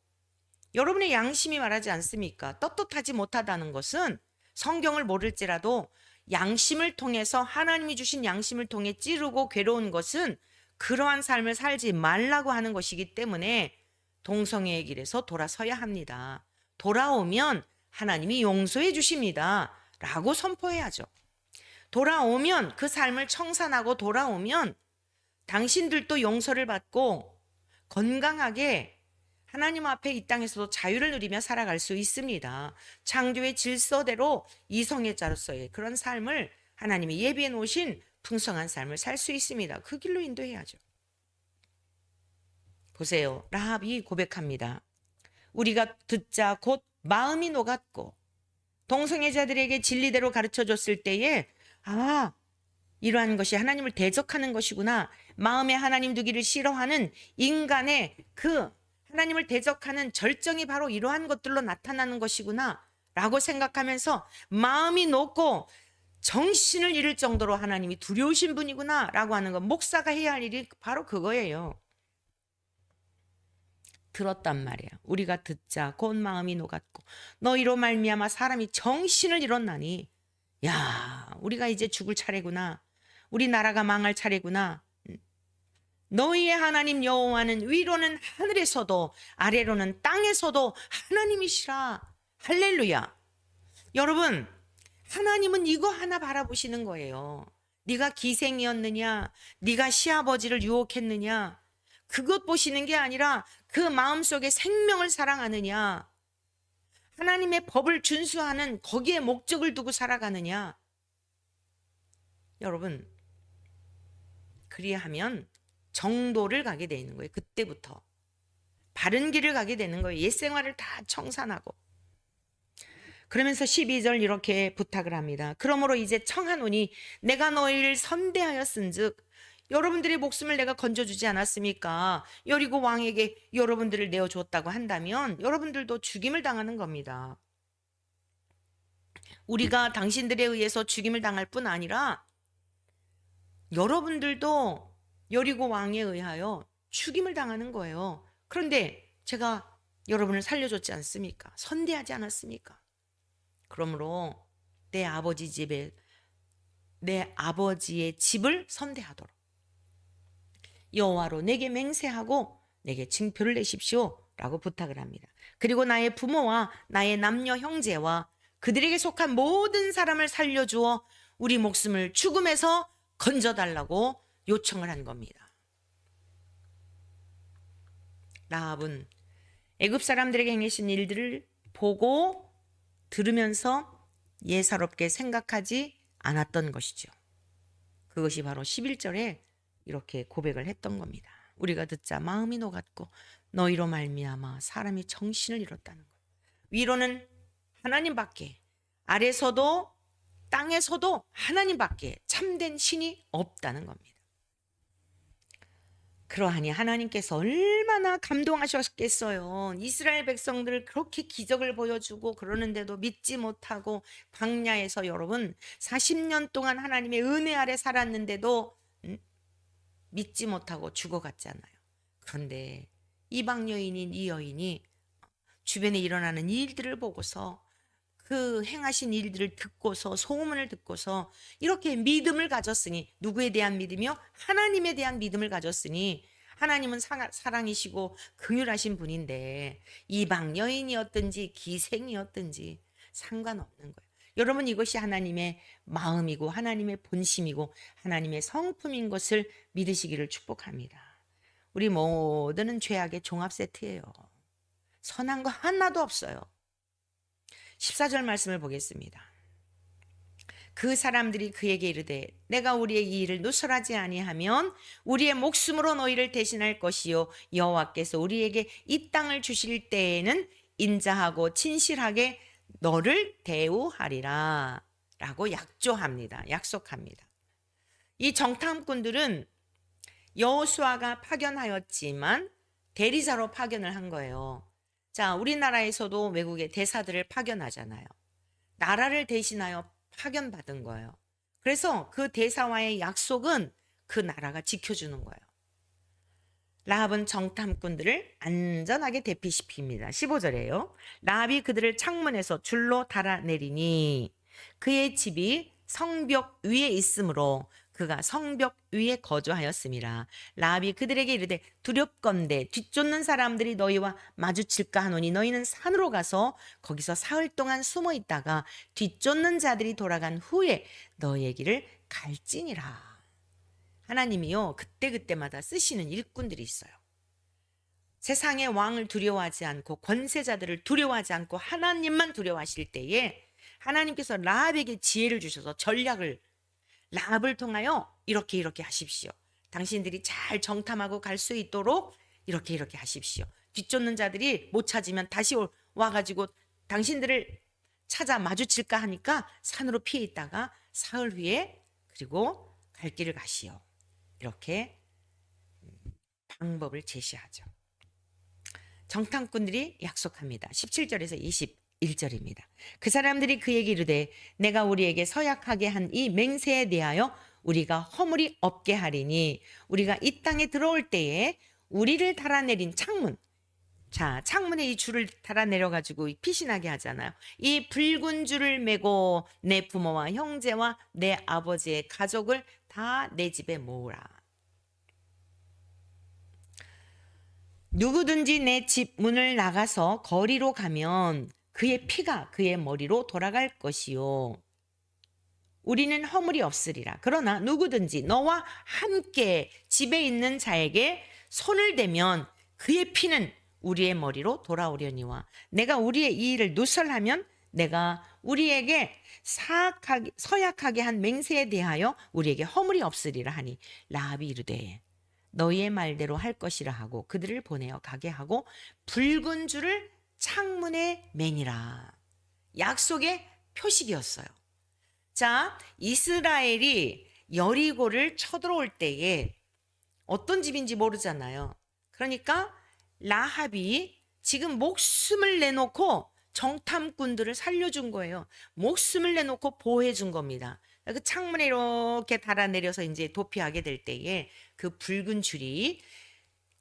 [SPEAKER 1] 여러분의 양심이 말하지 않습니까? 떳떳하지 못하다는 것은 성경을 모를지라도 양심을 통해서, 하나님이 주신 양심을 통해 찌르고 괴로운 것은 그러한 삶을 살지 말라고 하는 것이기 때문에 동성애의 길에서 돌아서야 합니다. 돌아오면 하나님이 용서해 주십니다. 라고 선포해야죠. 돌아오면, 그 삶을 청산하고 돌아오면 당신들도 용서를 받고 건강하게 하나님 앞에 이 땅에서도 자유를 누리며 살아갈 수 있습니다. 창조의 질서대로 이성애자로서의 그런 삶을 하나님이 예비해 놓으신 풍성한 삶을 살 수 있습니다. 그 길로 인도해야죠. 보세요. 라합이 고백합니다. 우리가 듣자 곧 마음이 녹았고 동성애자들에게 진리대로 가르쳐 줬을 때에 이러한 것이 하나님을 대적하는 것이구나. 마음에 하나님 두기를 싫어하는 인간의 그 하나님을 대적하는 절정이 바로 이러한 것들로 나타나는 것이구나 라고 생각하면서 마음이 녹고 정신을 잃을 정도로 하나님이 두려우신 분이구나 라고 하는 것, 목사가 해야 할 일이 바로 그거예요. 들었단 말이야. 우리가 듣자 곧 마음이 녹았고 너희로 말미암아 사람이 정신을 잃었나니, 야, 우리가 이제 죽을 차례구나. 우리 나라가 망할 차례구나. 너희의 하나님 여호와는 위로는 하늘에서도 아래로는 땅에서도 하나님이시라. 할렐루야. 여러분, 하나님은 이거 하나 바라보시는 거예요. 네가 기생이었느냐, 네가 시아버지를 유혹했느냐, 그것 보시는 게 아니라 그 마음속에 생명을 사랑하느냐, 하나님의 법을 준수하는 거기에 목적을 두고 살아가느냐. 여러분, 그리하면 정도를 가게 되는 거예요. 그때부터 바른 길을 가게 되는 거예요. 옛 생활을 다 청산하고. 그러면서 12절 이렇게 부탁을 합니다. 그러므로 이제 청하노니 내가 너희를 선대하였은즉, 여러분들의 목숨을 내가 건져주지 않았습니까? 여리고 왕에게 여러분들을 내어주었다고 한다면 여러분들도 죽임을 당하는 겁니다. 우리가 당신들에 의해서 죽임을 당할 뿐 아니라 여러분들도 여리고 왕에 의하여 죽임을 당하는 거예요. 그런데 제가 여러분을 살려줬지 않습니까? 선대하지 않았습니까? 그러므로 내 아버지의 집을 선대하도록 여호와로 내게 맹세하고 내게 징표를 내십시오 라고 부탁을 합니다. 그리고 나의 부모와 나의 남녀 형제와 그들에게 속한 모든 사람을 살려주어 우리 목숨을 죽음에서 건져달라고 요청을 한 겁니다. 라합은 애굽 사람들에게 행하신 일들을 보고 들으면서 예사롭게 생각하지 않았던 것이죠. 그것이 바로 11절에 이렇게 고백을 했던 겁니다. 우리가 듣자 마음이 녹았고 너희로 말미암아 사람이 정신을 잃었다는 것. 위로는 하나님밖에, 아래서도 땅에서도 하나님밖에 참된 신이 없다는 겁니다. 그러하니 하나님께서 얼마나 감동하셨겠어요. 이스라엘 백성들을 그렇게 기적을 보여주고 그러는데도 믿지 못하고 광야에서 여러분 40년 동안 하나님의 은혜 아래 살았는데도 믿지 못하고 죽어갔잖아요. 그런데 이방 여인인 이 여인이 주변에 일어나는 일들을 보고서 그 행하신 일들을 듣고서 소문을 듣고서 이렇게 믿음을 가졌으니, 누구에 대한 믿음이요? 하나님에 대한 믿음을 가졌으니, 하나님은 사랑이시고 긍휼하신 분인데 이방 여인이었든지 기생이었든지 상관없는 거예요. 여러분, 이것이 하나님의 마음이고 하나님의 본심이고 하나님의 성품인 것을 믿으시기를 축복합니다. 우리 모두는 죄악의 종합 세트예요. 선한 거 하나도 없어요. 14절 말씀을 보겠습니다. 그 사람들이 그에게 이르되 내가 우리의 이 일을 누설하지 아니하면 우리의 목숨으로 너희를 대신할 것이요 여호와께서 우리에게 이 땅을 주실 때에는 인자하고 진실하게 너를 대우하리라 라고 약속합니다. 이 정탐꾼들은 여호수아가 파견하였지만 대리자로 파견을 한 거예요. 자, 우리나라에서도 외국에 대사들을 파견하잖아요. 나라를 대신하여 파견받은 거예요. 그래서 그 대사와의 약속은 그 나라가 지켜주는 거예요. 라합은 정탐꾼들을 안전하게 대피시킵니다. 15절이에요. 라합이 그들을 창문에서 줄로 달아내리니 그의 집이 성벽 위에 있으므로 그가 성벽 위에 거주하였습니다. 라합이 그들에게 이르되 두렵건대 뒤쫓는 사람들이 너희와 마주칠까 하노니 너희는 산으로 가서 거기서 사흘 동안 숨어 있다가 뒤쫓는 자들이 돌아간 후에 너희의 길을 갈지니라. 하나님이요, 그때그때마다 쓰시는 일꾼들이 있어요. 세상의 왕을 두려워하지 않고 권세자들을 두려워하지 않고 하나님만 두려워하실 때에 하나님께서 라합에게 지혜를 주셔서 전략을, 라합을 통하여 이렇게 하십시오. 당신들이 잘 정탐하고 갈 수 있도록 이렇게 하십시오. 뒤쫓는 자들이 못 찾으면 다시 와가지고 당신들을 찾아 마주칠까 하니까 산으로 피해 있다가 사흘 후에 그리고 갈 길을 가시오. 이렇게 방법을 제시하죠. 정탐꾼들이 약속합니다. 17절에서 21절입니다. 그 사람들이 그에게 이르되 내가 우리에게 서약하게 한 이 맹세에 대하여 우리가 허물이 없게 하리니 우리가 이 땅에 들어올 때에 우리를 달아내린 창문, 자, 창문에 이 줄을 달아내려 가지고 피신하게 하잖아요. 이 붉은 줄을 메고 내 부모와 형제와 내 아버지의 가족을 다 내 집에 모으라. 누구든지 내 집 문을 나가서 거리로 가면 그의 피가 그의 머리로 돌아갈 것이요. 우리는 허물이 없으리라. 그러나 누구든지 너와 함께 집에 있는 자에게 손을 대면 그의 피는 우리의 머리로 돌아오려니와 내가 우리의 이 일을 누설하면 내가 우리에게 서약하게 한 맹세에 대하여 우리에게 허물이 없으리라 하니 라합이 이르되 너희의 말대로 할 것이라 하고 그들을 보내어 가게 하고 붉은 줄을 창문에 매니라. 약속의 표식이었어요. 자, 이스라엘이 여리고를 쳐들어올 때에 어떤 집인지 모르잖아요. 그러니까 라합이 지금 목숨을 내놓고 정탐꾼들을 살려준 거예요. 목숨을 내놓고 보호해 준 겁니다. 그 창문에 이렇게 달아내려서 이제 도피하게 될 때에 그 붉은 줄이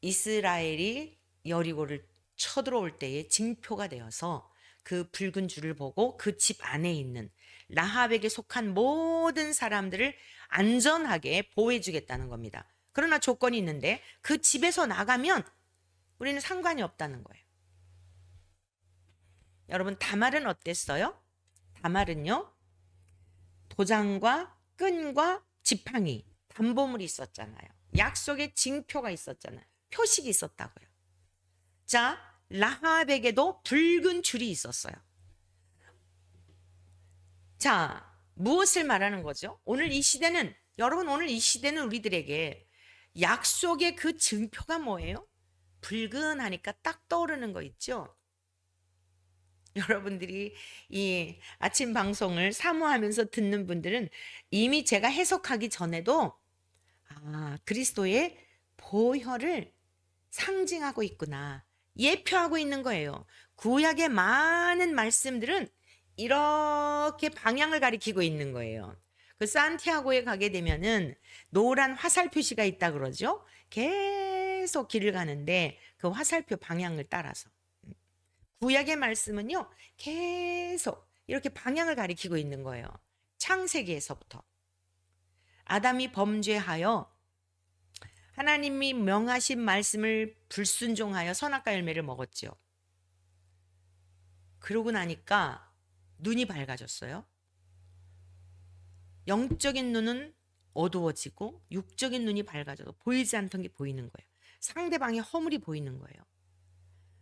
[SPEAKER 1] 이스라엘이 여리고를 쳐들어올 때에 징표가 되어서 그 붉은 줄을 보고 그 집 안에 있는 라합에게 속한 모든 사람들을 안전하게 보호해 주겠다는 겁니다. 그러나 조건이 있는데 그 집에서 나가면 우리는 상관이 없다는 거예요. 여러분, 다말은 어땠어요? 다말은요, 도장과 끈과 지팡이, 담보물이 있었잖아요. 약속의 징표가 있었잖아요. 표식이 있었다고요. 자, 라합에게도 붉은 줄이 있었어요. 자, 무엇을 말하는 거죠? 오늘 이 시대는 우리들에게 약속의 그 징표가 뭐예요? 붉은하니까 딱 떠오르는 거 있죠? 여러분들이 이 아침 방송을 사모하면서 듣는 분들은 이미 제가 해석하기 전에도 그리스도의 보혈을 상징하고 있구나, 예표하고 있는 거예요. 구약의 많은 말씀들은 이렇게 방향을 가리키고 있는 거예요. 그 산티아고에 가게 되면은 노란 화살 표시가 있다 그러죠. 계속 길을 가는데 그 화살표 방향을 따라서. 구약의 말씀은요, 계속 이렇게 방향을 가리키고 있는 거예요. 창세기에서부터. 아담이 범죄하여 하나님이 명하신 말씀을 불순종하여 선악과 열매를 먹었죠. 그러고 나니까 눈이 밝아졌어요. 영적인 눈은 어두워지고 육적인 눈이 밝아져서 보이지 않던 게 보이는 거예요. 상대방의 허물이 보이는 거예요.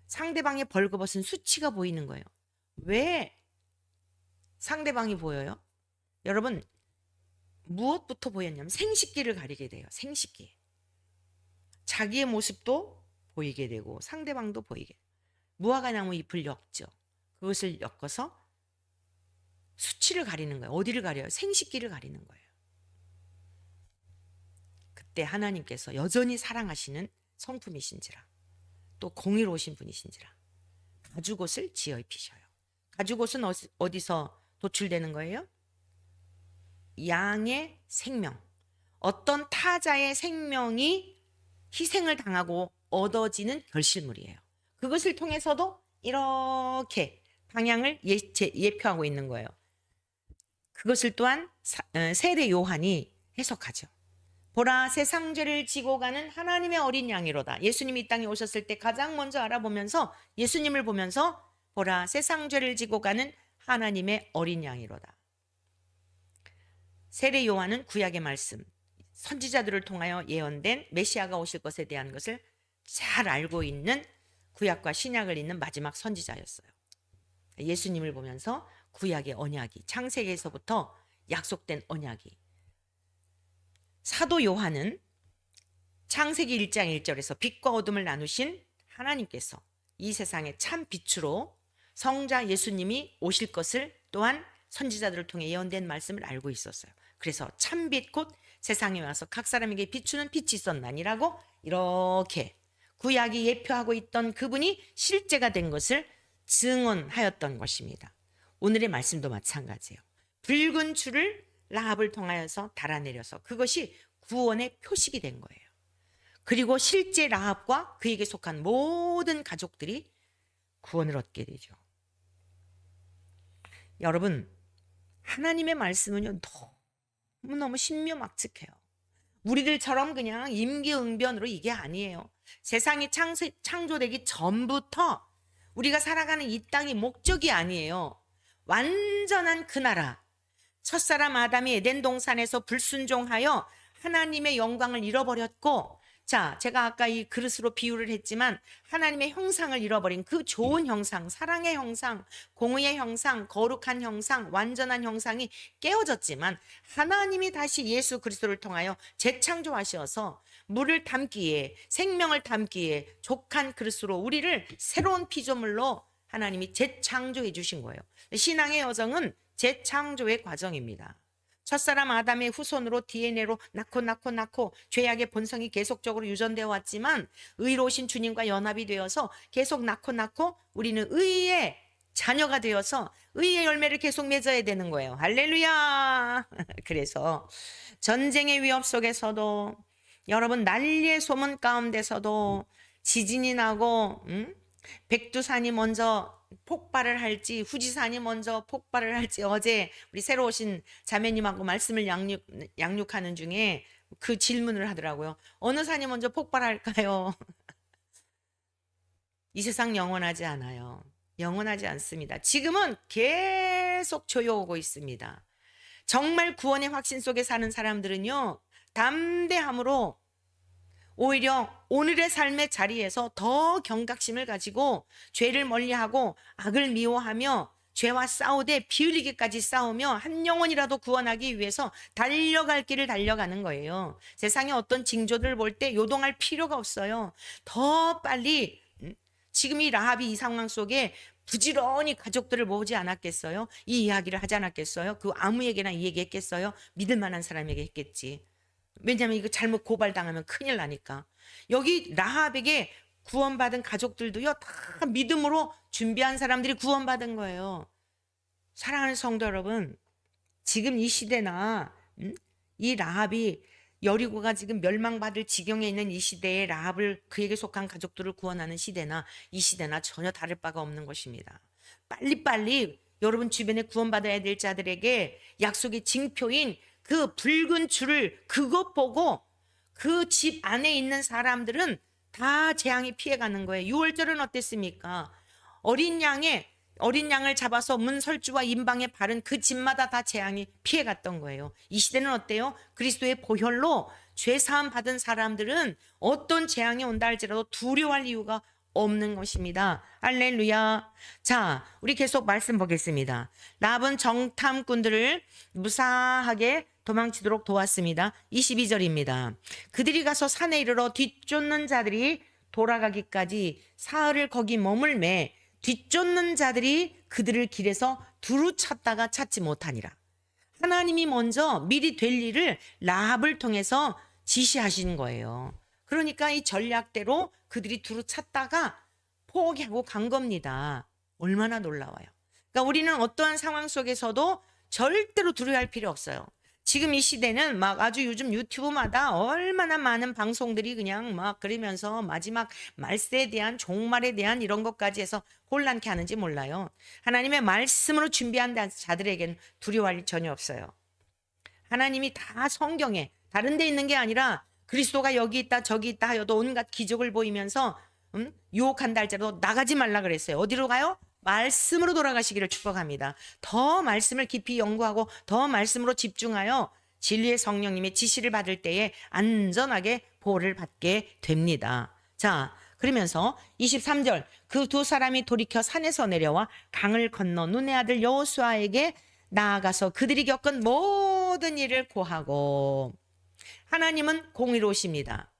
[SPEAKER 1] 상대방의 벌거벗은 수치가 보이는 거예요. 왜 상대방이 보여요? 여러분, 무엇부터 보였냐면 생식기를 가리게 돼요. 생식기. 자기의 모습도 보이게 되고 상대방도 보이게 돼요. 무화과나무 잎을 엮죠. 그것을 엮어서 수치를 가리는 거예요. 어디를 가려요? 생식기를 가리는 거예요. 그때 하나님께서 여전히 사랑하시는 성품이신지라, 또 공의로우신 분이신지라 가죽옷을 지어 입히셔요. 가죽옷은 어디서 도출되는 거예요? 양의 생명, 어떤 타자의 생명이 희생을 당하고 얻어지는 결실물이에요. 그것을 통해서도 이렇게 방향을 예표하고 있는 거예요. 그것을 또한 세례 요한이 해석하죠. 보라, 세상 죄를 지고 가는 하나님의 어린 양이로다. 예수님이 이 땅에 오셨을 때 가장 먼저 알아보면서 예수님을 보면서 보라, 세상 죄를 지고 가는 하나님의 어린 양이로다. 세례 요한은 구약의 말씀, 선지자들을 통하여 예언된 메시아가 오실 것에 대한 것을 잘 알고 있는 구약과 신약을 잇는 마지막 선지자였어요. 예수님을 보면서 구약의 언약이, 창세기에서부터 약속된 언약이. 사도 요한은 창세기 1장 1절에서 빛과 어둠을 나누신 하나님께서 이 세상의 참 빛으로 성자 예수님이 오실 것을 또한 선지자들을 통해 예언된 말씀을 알고 있었어요. 그래서 참빛 곧 세상에 와서 각 사람에게 비추는 빛이 있었나니라고 이렇게 구약이 예표하고 있던 그분이 실제가 된 것을 증언하였던 것입니다. 오늘의 말씀도 마찬가지예요. 붉은 줄을 라합을 통하여서 달아내려서 그것이 구원의 표식이 된 거예요. 그리고 실제 라합과 그에게 속한 모든 가족들이 구원을 얻게 되죠. 여러분, 하나님의 말씀은요, 너무너무 신묘막측해요. 우리들처럼 그냥 임기응변으로 이게 아니에요. 세상이 창조되기 전부터 우리가 살아가는 이 땅이 목적이 아니에요. 완전한 그 나라, 첫사람 아담이 에덴 동산에서 불순종하여 하나님의 영광을 잃어버렸고, 자, 제가 아까 이 그릇으로 비유를 했지만 하나님의 형상을 잃어버린 그 좋은 형상, 사랑의 형상, 공의의 형상, 거룩한 형상, 완전한 형상이 깨어졌지만 하나님이 다시 예수 그리스도를 통하여 재창조하셔서 물을 담기에, 생명을 담기에 족한 그릇으로 우리를 새로운 피조물로 하나님이 재창조해 주신 거예요. 신앙의 여정은 재창조의 과정입니다. 첫사람 아담의 후손으로 DNA로 낳고 죄악의 본성이 계속적으로 유전되어 왔지만 의로우신 주님과 연합이 되어서 계속 낳고 우리는 의의 자녀가 되어서 의의 열매를 계속 맺어야 되는 거예요. 할렐루야. 그래서 전쟁의 위협 속에서도, 여러분 난리의 소문 가운데서도, 지진이 나고 백두산이 먼저 폭발을 할지 후지산이 먼저 폭발을 할지, 어제 우리 새로 오신 자매님하고 말씀을 양육하는 중에 그 질문을 하더라고요. 어느 산이 먼저 폭발할까요? 이 세상 영원하지 않아요. 영원하지 않습니다. 지금은 계속 조여오고 있습니다. 정말 구원의 확신 속에 사는 사람들은요, 담대함으로 오히려 오늘의 삶의 자리에서 더 경각심을 가지고 죄를 멀리하고 악을 미워하며 죄와 싸우되 피 흘리기까지 싸우며 한 영혼이라도 구원하기 위해서 달려갈 길을 달려가는 거예요. 세상에 어떤 징조들을 볼 때 요동할 필요가 없어요. 더 빨리, 지금 이 라합이 이 상황 속에 부지런히 가족들을 모으지 않았겠어요? 이 이야기를 하지 않았겠어요? 그 아무에게나 이 얘기 했겠어요? 믿을 만한 사람에게 했겠지. 왜냐하면 이거 잘못 고발당하면 큰일 나니까. 여기 라합에게 구원받은 가족들도요, 다 믿음으로 준비한 사람들이 구원받은 거예요. 사랑하는 성도 여러분, 지금 이 시대나 이 라합이 여리고가 지금 멸망받을 지경에 있는 이 시대에 라합을, 그에게 속한 가족들을 구원하는 시대나 이 시대나 전혀 다를 바가 없는 것입니다. 빨리빨리 여러분 주변에 구원받아야 될 자들에게 약속의 징표인 그 붉은 줄을, 그것 보고 그 집 안에 있는 사람들은 다 재앙이 피해가는 거예요. 유월절은 어땠습니까? 어린 양을 잡아서 문설주와 임방에 바른 그 집마다 다 재앙이 피해갔던 거예요. 이 시대는 어때요? 그리스도의 보혈로 죄사함 받은 사람들은 어떤 재앙이 온다 할지라도 두려워할 이유가 없는 것입니다. 할렐루야. 자, 우리 계속 말씀 보겠습니다. 라합은 정탐꾼들을 무사하게 도망치도록 도왔습니다. 22절입니다. 그들이 가서 산에 이르러 뒤쫓는 자들이 돌아가기까지 사흘을 거기 머물매 뒤쫓는 자들이 그들을 길에서 두루 찾다가 찾지 못하니라. 하나님이 먼저 미리 될 일을 라합을 통해서 지시하신 거예요. 그러니까 이 전략대로 그들이 두루 찾다가 포기하고 간 겁니다. 얼마나 놀라워요. 그러니까 우리는 어떠한 상황 속에서도 절대로 두려워할 필요 없어요. 지금 이 시대는 막 아주 요즘 유튜브마다 얼마나 많은 방송들이 그냥 막 그러면서 마지막 말세에 대한, 종말에 대한 이런 것까지 해서 혼란케 하는지 몰라요. 하나님의 말씀으로 준비한 자들에게는 두려워할 일 전혀 없어요. 하나님이 다 성경에 다른 데 있는 게 아니라 그리스도가 여기 있다 저기 있다 하여도 온갖 기적을 보이면서 유혹한다 할지라도 나가지 말라 그랬어요. 어디로 가요? 말씀으로 돌아가시기를 축복합니다. 더 말씀을 깊이 연구하고 더 말씀으로 집중하여 진리의 성령님의 지시를 받을 때에 안전하게 보호를 받게 됩니다. 자, 그러면서 23절, 그 두 사람이 돌이켜 산에서 내려와 강을 건너 눈의 아들 여호수아에게 나아가서 그들이 겪은 모든 일을 고하고. 하나님은 공의로우십니다.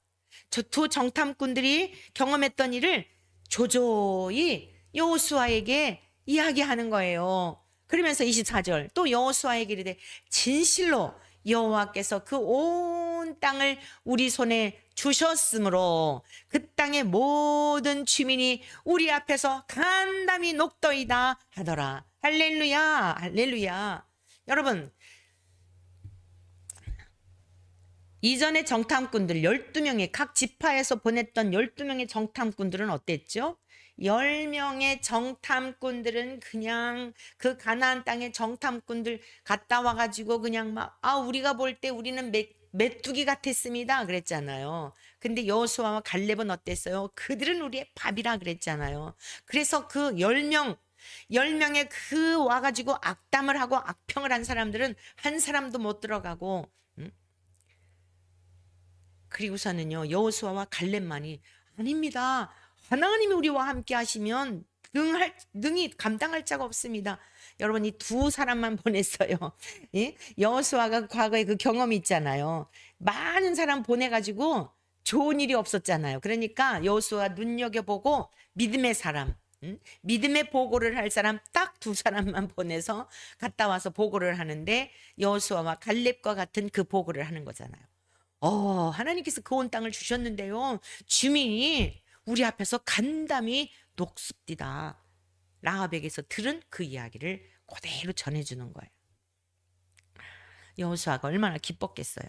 [SPEAKER 1] 저 두 정탐꾼들이 경험했던 일을 조조히 여호수아에게 이야기하는 거예요. 그러면서 24절 또 여호수아에게 이르되 진실로 여호와께서 그 온 땅을 우리 손에 주셨으므로 그 땅의 모든 주민이 우리 앞에서 간담이 녹더이다 하더라. 할렐루야, 할렐루야. 여러분, 이전에 정탐꾼들 12명의 각 지파에서 보냈던 12명의 정탐꾼들은 어땠죠? 10명의 정탐꾼들은 그냥 그 가나안 땅의 정탐꾼들 갔다 와가지고 그냥 막 우리가 볼 때 우리는 메뚜기 같았습니다 그랬잖아요. 근데 여호수아와 갈렙은 어땠어요? 그들은 우리의 밥이라 그랬잖아요. 그래서 그 10명의 그 와가지고 악담을 하고 악평을 한 사람들은 한 사람도 못 들어가고, 그리고서는요 여호수아와 갈렙만이 아닙니다. 하나님이 우리와 함께 하시면 능히 감당할 자가 없습니다. 여러분 이 두 사람만 보냈어요. 예? 여호수아가 과거에 그 경험이 있잖아요. 많은 사람 보내가지고 좋은 일이 없었잖아요. 그러니까 여호수아 눈여겨보고 믿음의 사람, 믿음의 보고를 할 사람 딱 두 사람만 보내서 갔다 와서 보고를 하는데 여호수아와 갈렙과 같은 그 보고를 하는 거잖아요. 하나님께서 그 온 땅을 주셨는데요. 주민이 우리 앞에서 간담이 녹습디다. 라합에게서 들은 그 이야기를 그대로 전해주는 거예요. 여호수아가 얼마나 기뻤겠어요.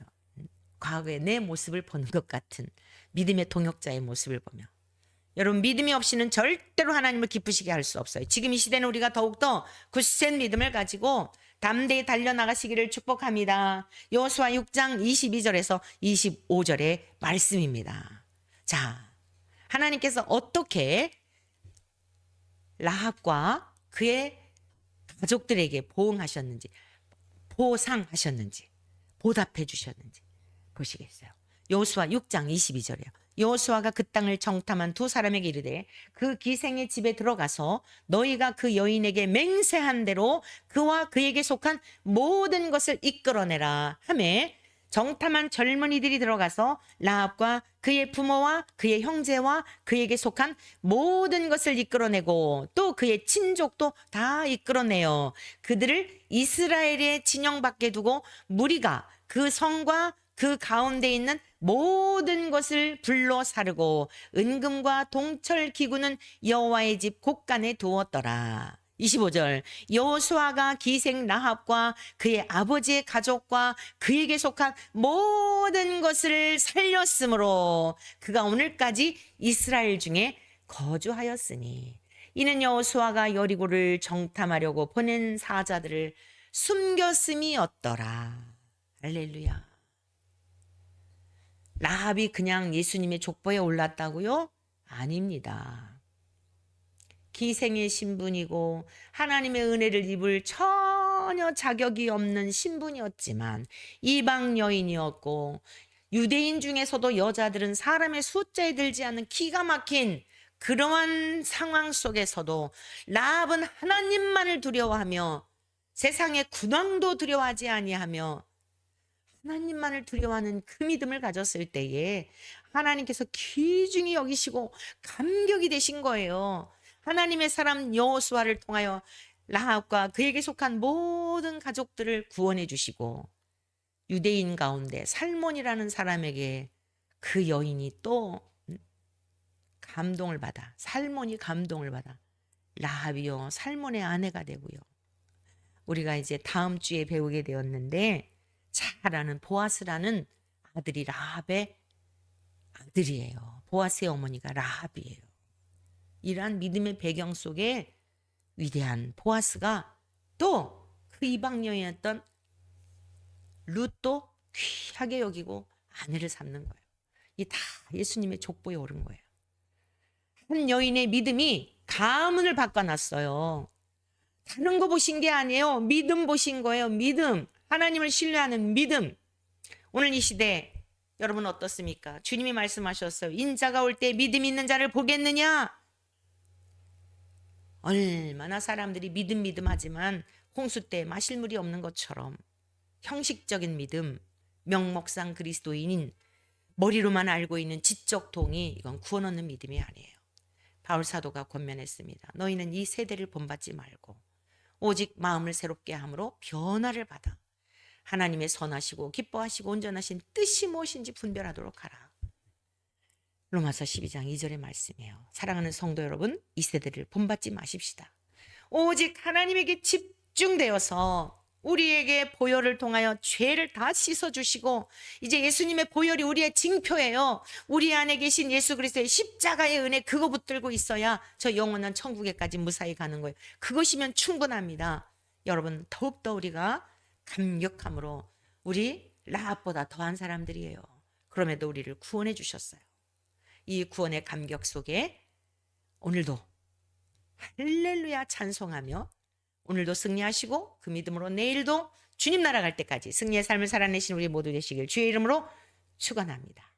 [SPEAKER 1] 과거의 내 모습을 보는 것 같은 믿음의 동역자의 모습을 보며. 여러분 믿음이 없이는 절대로 하나님을 기쁘시게 할 수 없어요. 지금 이 시대는 우리가 더욱더 굳센 믿음을 가지고 담대히 달려나가시기를 축복합니다. 여호수아 6장 22절에서 25절의 말씀입니다. 자, 하나님께서 어떻게 라합과 그의 가족들에게 보응하셨는지, 보상하셨는지, 보답해 주셨는지 보시겠어요. 여호수아 6장 22절이요. 여호수아가 그 땅을 정탐한 두 사람에게 이르되 그 기생의 집에 들어가서 너희가 그 여인에게 맹세한 대로 그와 그에게 속한 모든 것을 이끌어내라 하매 정탐한 젊은이들이 들어가서 라합과 그의 부모와 그의 형제와 그에게 속한 모든 것을 이끌어내고 또 그의 친족도 다 이끌어내어 그들을 이스라엘의 진영 밖에 두고 무리가 그 성과 그 가운데 있는 모든 것을 불러 사르고 은금과 동철 기구는 여호와의 집 곳간에 두었더라. 25절 여호수아가 기생 라합과 그의 아버지의 가족과 그에게 속한 모든 것을 살렸으므로 그가 오늘까지 이스라엘 중에 거주하였으니 이는 여호수아가 여리고를 정탐하려고 보낸 사자들을 숨겼음이었더라. 할렐루야. 라합이 그냥 예수님의 족보에 올랐다고요? 아닙니다. 기생의 신분이고 하나님의 은혜를 입을 전혀 자격이 없는 신분이었지만 이방 여인이었고 유대인 중에서도 여자들은 사람의 숫자에 들지 않는 기가 막힌 그러한 상황 속에서도 라합은 하나님만을 두려워하며 세상의 군왕도 두려워하지 아니하며 하나님만을 두려워하는 그 믿음을 가졌을 때에 하나님께서 귀중히 여기시고 감격이 되신 거예요. 하나님의 사람 여호수아를 통하여 라합과 그에게 속한 모든 가족들을 구원해 주시고 유대인 가운데 살몬이라는 사람에게 그 여인이 또 감동을 받아 살몬이 감동을 받아 라합이요 살몬의 아내가 되고요. 우리가 이제 다음 주에 배우게 되었는데 잘 아는 보아스라는 아들이 라합의 아들이에요. 보아스의 어머니가 라합이에요. 이러한 믿음의 배경 속에 위대한 보아스가 또 그 이방 여인이었던 룻도 귀하게 여기고 아내를 삼는 거예요. 이 다 예수님의 족보에 오른 거예요. 한 여인의 믿음이 가문을 바꿔놨어요. 다른 거 보신 게 아니에요. 믿음 보신 거예요. 믿음. 하나님을 신뢰하는 믿음. 오늘 이 시대 여러분 어떻습니까? 주님이 말씀하셨어요. 인자가 올 때 믿음 있는 자를 보겠느냐? 얼마나 사람들이 믿음 하지만 홍수 때 마실 물이 없는 것처럼 형식적인 믿음, 명목상 그리스도인인 머리로만 알고 있는 지적 동의, 이건 구원 얻는 믿음이 아니에요. 바울 사도가 권면했습니다. 너희는 이 세대를 본받지 말고 오직 마음을 새롭게 함으로 변화를 받아 하나님의 선하시고 기뻐하시고 온전하신 뜻이 무엇인지 분별하도록 하라. 로마서 12장 2절의 말씀이에요. 사랑하는 성도 여러분, 이 세대를 본받지 마십시다. 오직 하나님에게 집중되어서 우리에게 보혈을 통하여 죄를 다 씻어주시고 이제 예수님의 보혈이 우리의 징표예요. 우리 안에 계신 예수 그리스도의 십자가의 은혜 그거 붙들고 있어야 저 영원한 천국에까지 무사히 가는 거예요. 그것이면 충분합니다. 여러분 더욱더 우리가 감격함으로 우리 라합보다 더한 사람들이에요. 그럼에도 우리를 구원해 주셨어요. 이 구원의 감격 속에 오늘도 할렐루야 찬송하며 오늘도 승리하시고 그 믿음으로 내일도 주님 나라 갈 때까지 승리의 삶을 살아내신 우리 모두 되시길 주의 이름으로 축원합니다.